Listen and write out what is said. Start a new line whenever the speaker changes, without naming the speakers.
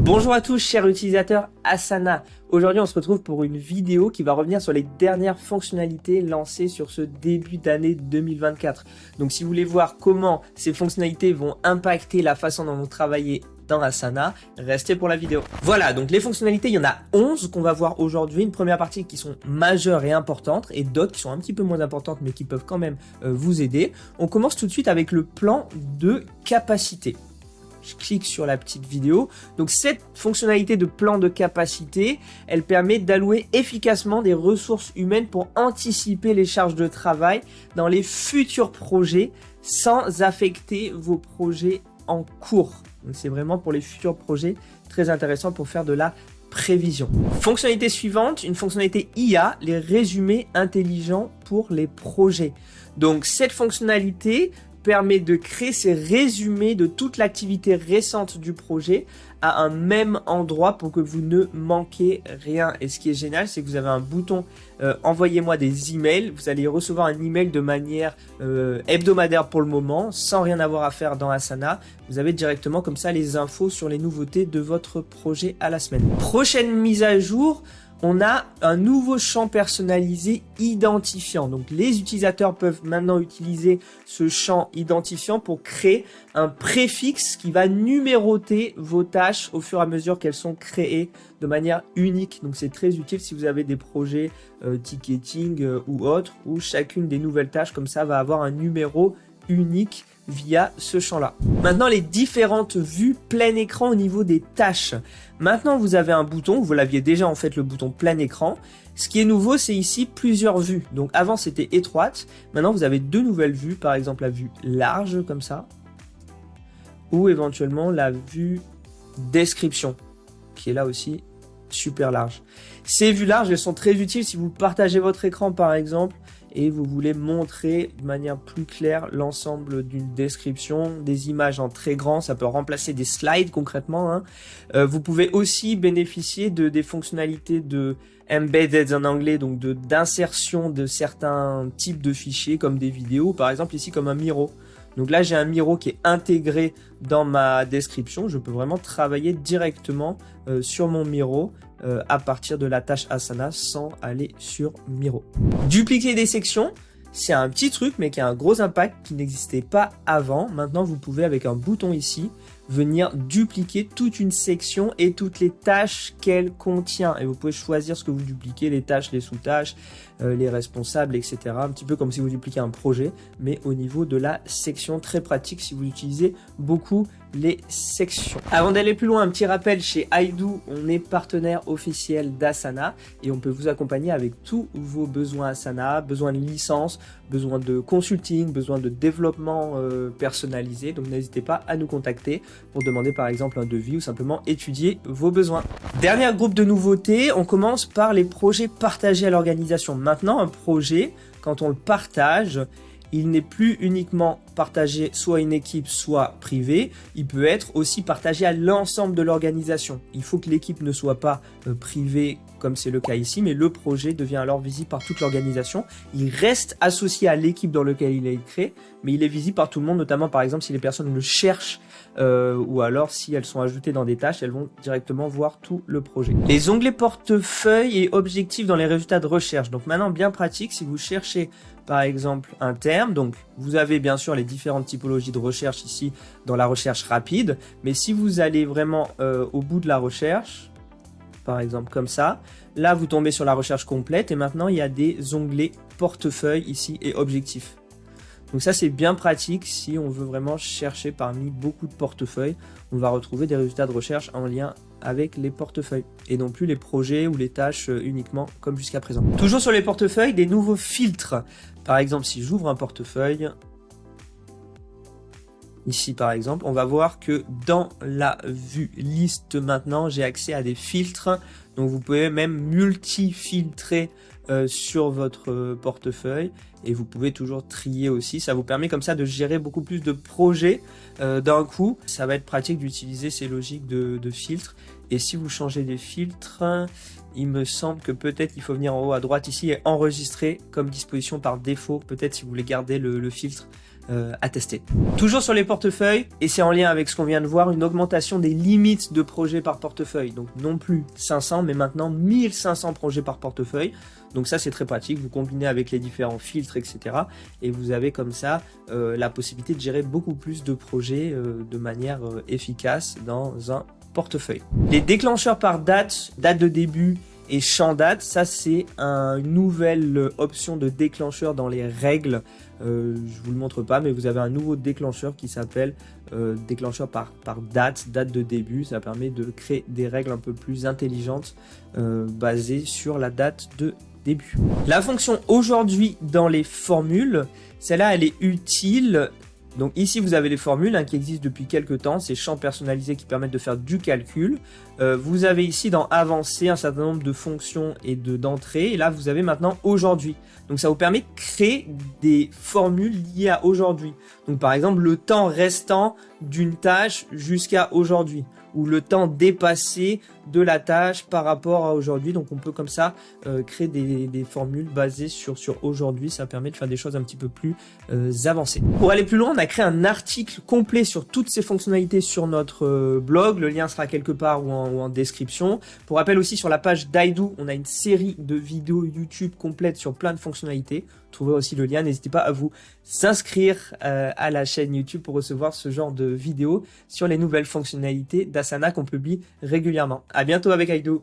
Bonjour à tous chers utilisateurs Asana. Aujourd'hui on se retrouve pour une vidéo qui va revenir sur les dernières fonctionnalités lancées sur ce début d'année 2024. Donc si vous voulez voir comment ces fonctionnalités vont impacter la façon dont vous travaillez dans Asana, restez pour la vidéo. Voilà, donc les fonctionnalités, il y en a 11 qu'on va voir aujourd'hui. Une première partie qui sont majeures et importantes et d'autres qui sont un petit peu moins importantes mais qui peuvent quand même vous aider. On commence tout de suite avec le plan de capacité. Je clique sur la petite vidéo. Donc cette fonctionnalité de plan de capacité, elle permet d'allouer efficacement des ressources humaines pour anticiper les charges de travail dans les futurs projets sans affecter vos projets en cours. Donc c'est vraiment pour les futurs projets très intéressant pour faire de la prévision. Fonctionnalité suivante, une fonctionnalité IA, les résumés intelligents pour les projets. Donc cette fonctionnalité permet de créer ces résumés de toute l'activité récente du projet à un même endroit pour que vous ne manquez rien. Et ce qui est génial, c'est que vous avez un bouton envoyez-moi des emails. Vous allez recevoir un email de manière hebdomadaire pour le moment, sans rien avoir à faire dans Asana. Vous avez directement comme ça les infos sur les nouveautés de votre projet à la semaine. Prochaine mise à jour, on a un nouveau champ personnalisé identifiant. Donc les utilisateurs peuvent maintenant utiliser ce champ identifiant pour créer un préfixe qui va numéroter vos tâches au fur et à mesure qu'elles sont créées de manière unique. Donc c'est très utile si vous avez des projets ticketing ou autres, où chacune des nouvelles tâches comme ça va avoir un numéro unique via ce champ-là. Maintenant, les différentes vues plein écran au niveau des tâches. Maintenant, vous avez un bouton, vous l'aviez déjà en fait le bouton plein écran. Ce qui est nouveau, c'est ici plusieurs vues. Donc avant, c'était étroite. Maintenant, vous avez deux nouvelles vues, par exemple la vue large comme ça, ou éventuellement la vue description, qui est là aussi super large. Ces vues larges, elles sont très utiles si vous partagez votre écran par exemple, et vous voulez montrer de manière plus claire l'ensemble d'une description, des images en très grand, ça peut remplacer des slides concrètement. Hein. Vous pouvez aussi bénéficier de des fonctionnalités de embedded en anglais, donc d'insertion de certains types de fichiers comme des vidéos, par exemple ici comme un Miro. Donc là j'ai un Miro qui est intégré dans ma description, je peux vraiment travailler directement sur mon Miro à partir de la tâche Asana sans aller sur Miro. Dupliquer des sections, c'est un petit truc mais qui a un gros impact qui n'existait pas avant. Maintenant vous pouvez avec un bouton ici venir dupliquer toute une section et toutes les tâches qu'elle contient. Et vous pouvez choisir ce que vous dupliquez, les tâches, les sous-tâches, les responsables, etc. Un petit peu comme si vous dupliquez un projet, mais au niveau de la section, très pratique si vous utilisez beaucoup les sections. Avant d'aller plus loin, un petit rappel, chez iDo, on est partenaire officiel d'Asana et on peut vous accompagner avec tous vos besoins Asana, besoin de licence, besoin de consulting, besoin de développement personnalisé. Donc n'hésitez pas à nous contacter pour demander par exemple un devis ou simplement étudier vos besoins. Dernier groupe de nouveautés, on commence par les projets partagés à l'organisation. Maintenant, un projet, quand on le partage, il n'est plus uniquement partagé soit à une équipe, soit privé. Il peut être aussi partagé à l'ensemble de l'organisation. Il faut que l'équipe ne soit pas privée comme c'est le cas ici, mais le projet devient alors visible par toute l'organisation. Il reste associé à l'équipe dans laquelle il est créé, mais il est visible par tout le monde, notamment par exemple si les personnes le cherchent ou alors si elles sont ajoutées dans des tâches, elles vont directement voir tout le projet. Les onglets portefeuille et objectifs dans les résultats de recherche. Donc maintenant, bien pratique, si vous cherchez par exemple un terme, donc vous avez bien sûr les différentes typologies de recherche ici dans la recherche rapide, mais si vous allez vraiment au bout de la recherche, par exemple comme ça, là vous tombez sur la recherche complète et maintenant il y a des onglets portefeuille ici et objectifs. Donc ça c'est bien pratique si on veut vraiment chercher parmi beaucoup de portefeuilles, on va retrouver des résultats de recherche en lien avec les portefeuilles et non plus les projets ou les tâches uniquement comme jusqu'à présent. Toujours sur les portefeuilles, des nouveaux filtres. Par exemple, si j'ouvre un portefeuille, ici par exemple, on va voir que dans la vue liste maintenant, j'ai accès à des filtres. Donc vous pouvez même multi-filtrer sur votre portefeuille et vous pouvez toujours trier aussi. Ça vous permet comme ça de gérer beaucoup plus de projets d'un coup. Ça va être pratique d'utiliser ces logiques de filtres. Et si vous changez des filtres, il me semble que peut-être il faut venir en haut à droite ici et enregistrer comme disposition par défaut. Peut-être si vous voulez garder le filtre à tester. Toujours sur les portefeuilles, et c'est en lien avec ce qu'on vient de voir, une augmentation des limites de projets par portefeuille. Donc non plus 500, mais maintenant 1500 projets par portefeuille. Donc ça c'est très pratique, vous combinez avec les différents filtres, etc. Et vous avez comme ça la possibilité de gérer beaucoup plus de projets de manière efficace dans un portefeuille. Les déclencheurs par date, date de début et champ date, ça c'est une nouvelle option de déclencheur dans les règles. Je vous le montre pas, mais vous avez un nouveau déclencheur qui s'appelle déclencheur par date de début. Ça permet de créer des règles un peu plus intelligentes basées sur la date de début. La fonction aujourd'hui dans les formules, celle-là elle est utile. Donc ici vous avez les formules qui existent depuis quelques temps, ces champs personnalisés qui permettent de faire du calcul. Vous avez ici dans avancé un certain nombre de fonctions et d'entrées, et là vous avez maintenant aujourd'hui. Donc ça vous permet de créer des formules liées à aujourd'hui. Donc par exemple le temps restant d'une tâche jusqu'à aujourd'hui, ou le temps dépassé de la tâche par rapport à aujourd'hui. Donc on peut comme ça créer des formules basées sur aujourd'hui. Ça permet de faire des choses un petit peu plus avancées. Pour aller plus loin, on a créé un article complet sur toutes ces fonctionnalités sur notre blog. Le lien sera quelque part ou en description. Pour rappel aussi, sur la page d'Aidu, on a une série de vidéos YouTube complètes sur plein de fonctionnalités. Vous trouverez aussi le lien. N'hésitez pas à vous inscrire à la chaîne YouTube pour recevoir ce genre de vidéos sur les nouvelles fonctionnalités d'Asana qu'on publie régulièrement. À bientôt avec Aidu.